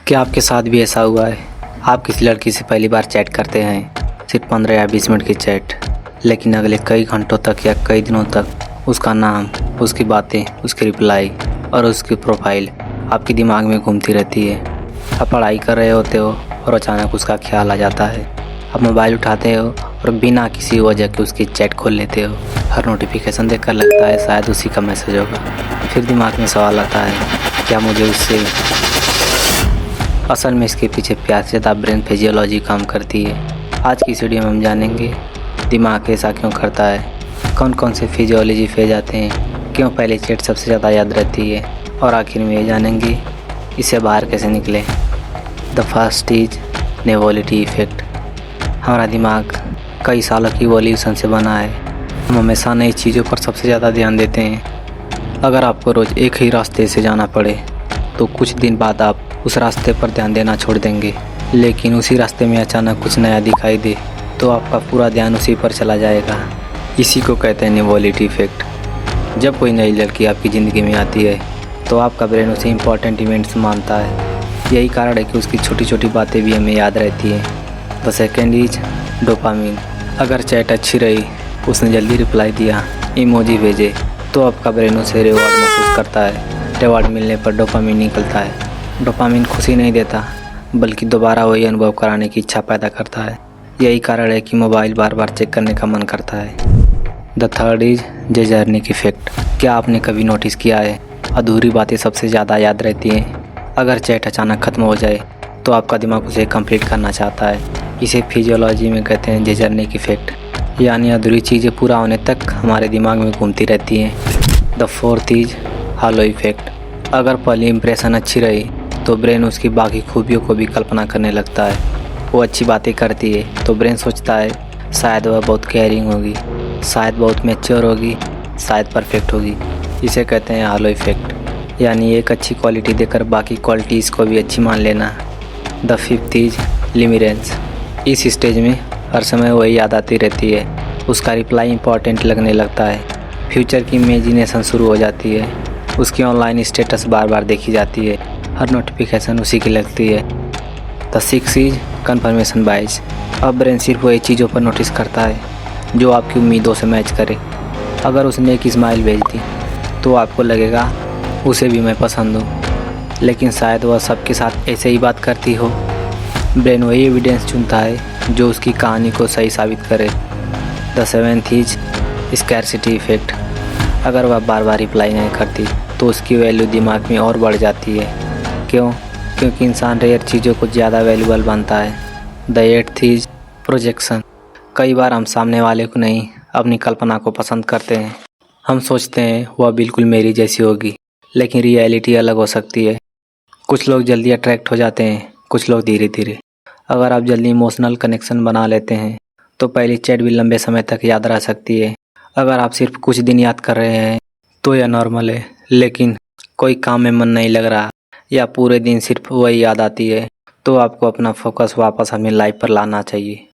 क्या आपके साथ भी ऐसा हुआ है? आप किसी लड़की से पहली बार चैट करते हैं, सिर्फ 15 या 20 मिनट की चैट, लेकिन अगले कई घंटों तक या कई दिनों तक उसका नाम, उसकी बातें, उसकी रिप्लाई और उसकी प्रोफाइल आपके दिमाग में घूमती रहती है। आप पढ़ाई कर रहे होते हो और अचानक उसका ख्याल आ जाता है। आप मोबाइल उठाते हो और बिना किसी वजह के उसकी चैट खोल लेते हो। हर नोटिफिकेशन देखकर लगता है शायद उसी का मैसेज होगा। फिर दिमाग में सवाल आता है, क्या मुझे उससे। असल में इसके पीछे प्यार से ज़्यादा ब्रेन फिजियोलॉजी काम करती है। आज की इस वीडियो में हम जानेंगे दिमाग ऐसा क्यों करता है, कौन कौन से फिजियोलॉजी फेज आते हैं, क्यों पहली चैट सबसे ज़्यादा याद रहती है और आखिर में ये जानेंगे इससे बाहर कैसे निकले। The first is novelty effect. हमारा दिमाग कई सालों की इवोल्यूशन से बना है। हम हमेशा नई चीज़ों पर सबसे ज़्यादा ध्यान देते हैं। अगर आपको रोज़ एक ही रास्ते से जाना पड़े तो कुछ दिन बाद आप उस रास्ते पर ध्यान देना छोड़ देंगे, लेकिन उसी रास्ते में अचानक कुछ नया दिखाई दे तो आपका पूरा ध्यान उसी पर चला जाएगा। इसी को कहते हैं नेवोलिटी इफ़ेक्ट। जब कोई नई लड़की आपकी ज़िंदगी में आती है तो आपका ब्रेन उसे इम्पॉर्टेंट इवेंट्स मानता है। यही कारण है कि उसकी छोटी छोटी बातें भी हमें याद रहती हैं। The second is dopamine. अगर चैट अच्छी रही, उसने जल्दी रिप्लाई दिया, इमोजी भेजे, तो आपका ब्रेन उसे रिवॉर्ड महसूस करता है। रिवॉर्ड मिलने पर डोपामिन निकलता है। डोपामिन खुशी नहीं देता, बल्कि दोबारा वही अनुभव कराने की इच्छा पैदा करता है। यही कारण है कि मोबाइल बार बार चेक करने का मन करता है। The third is Zeigarnik effect. क्या आपने कभी नोटिस किया है, अधूरी बातें सबसे ज़्यादा याद रहती हैं। अगर चैट अचानक ख़त्म हो जाए तो आपका दिमाग उसे कंप्लीट करना चाहता है। इसे फिजियोलॉजी में कहते हैं जेजर्निक इफ़ेक्ट, यानी अधूरी चीज़ें पूरा होने तक हमारे दिमाग में घूमती रहती हैं। The fourth is hello effect. अगर पहली इंप्रेशन अच्छी रही तो ब्रेन उसकी बाकी खूबियों को भी कल्पना करने लगता है। वो अच्छी बातें करती है तो ब्रेन सोचता है शायद वह बहुत केयरिंग होगी, शायद बहुत मैच्योर होगी, शायद परफेक्ट होगी। इसे कहते हैं हालो इफ़ेक्ट, यानी एक अच्छी क्वालिटी देकर बाकी क्वालिटीज़ को भी अच्छी मान लेना। The fifth is limerence. इस स्टेज में हर समय वही याद आती रहती है। उसका रिप्लाई इंपॉर्टेंट लगने लगता है। फ्यूचर की इमेजिनेशन शुरू हो जाती है। उसकी ऑनलाइन स्टेटस बार बार देखी जाती है। हर नोटिफिकेशन उसी की लगती है। द सिक्स इज कन्फर्मेशन बायस। अब ब्रेन सिर्फ वही चीज़ों पर नोटिस करता है जो आपकी उम्मीदों से मैच करे। अगर उसने एक स्माइल भेज दी तो आपको लगेगा उसे भी मैं पसंद हूँ, लेकिन शायद वह सबके साथ ऐसे ही बात करती हो। ब्रेन वही एविडेंस चुनता है जो उसकी कहानी को सही साबित करे। The seventh is scarcity effect. अगर वह बार बार रिप्लाई नहीं करती तो उसकी वैल्यू दिमाग में और बढ़ जाती है। क्यों? क्योंकि इंसान रेयर चीज़ों को ज़्यादा वैल्यूबल बनता है। The eighth is projection. कई बार हम सामने वाले को नहीं, अपनी कल्पना को पसंद करते हैं। हम सोचते हैं वह बिल्कुल मेरी जैसी होगी, लेकिन रियलिटी अलग हो सकती है। कुछ लोग जल्दी अट्रैक्ट हो जाते हैं, कुछ लोग धीरे धीरे। अगर आप जल्दी इमोशनल कनेक्शन बना लेते हैं तो पहली चैट भी लंबे समय तक याद रह सकती है। अगर आप सिर्फ कुछ दिन याद कर रहे हैं तो यह नॉर्मल है, लेकिन कोई काम में मन नहीं लग रहा या पूरे दिन सिर्फ वही याद आती है तो आपको अपना फोकस वापस अपनी लाइफ पर लाना चाहिए।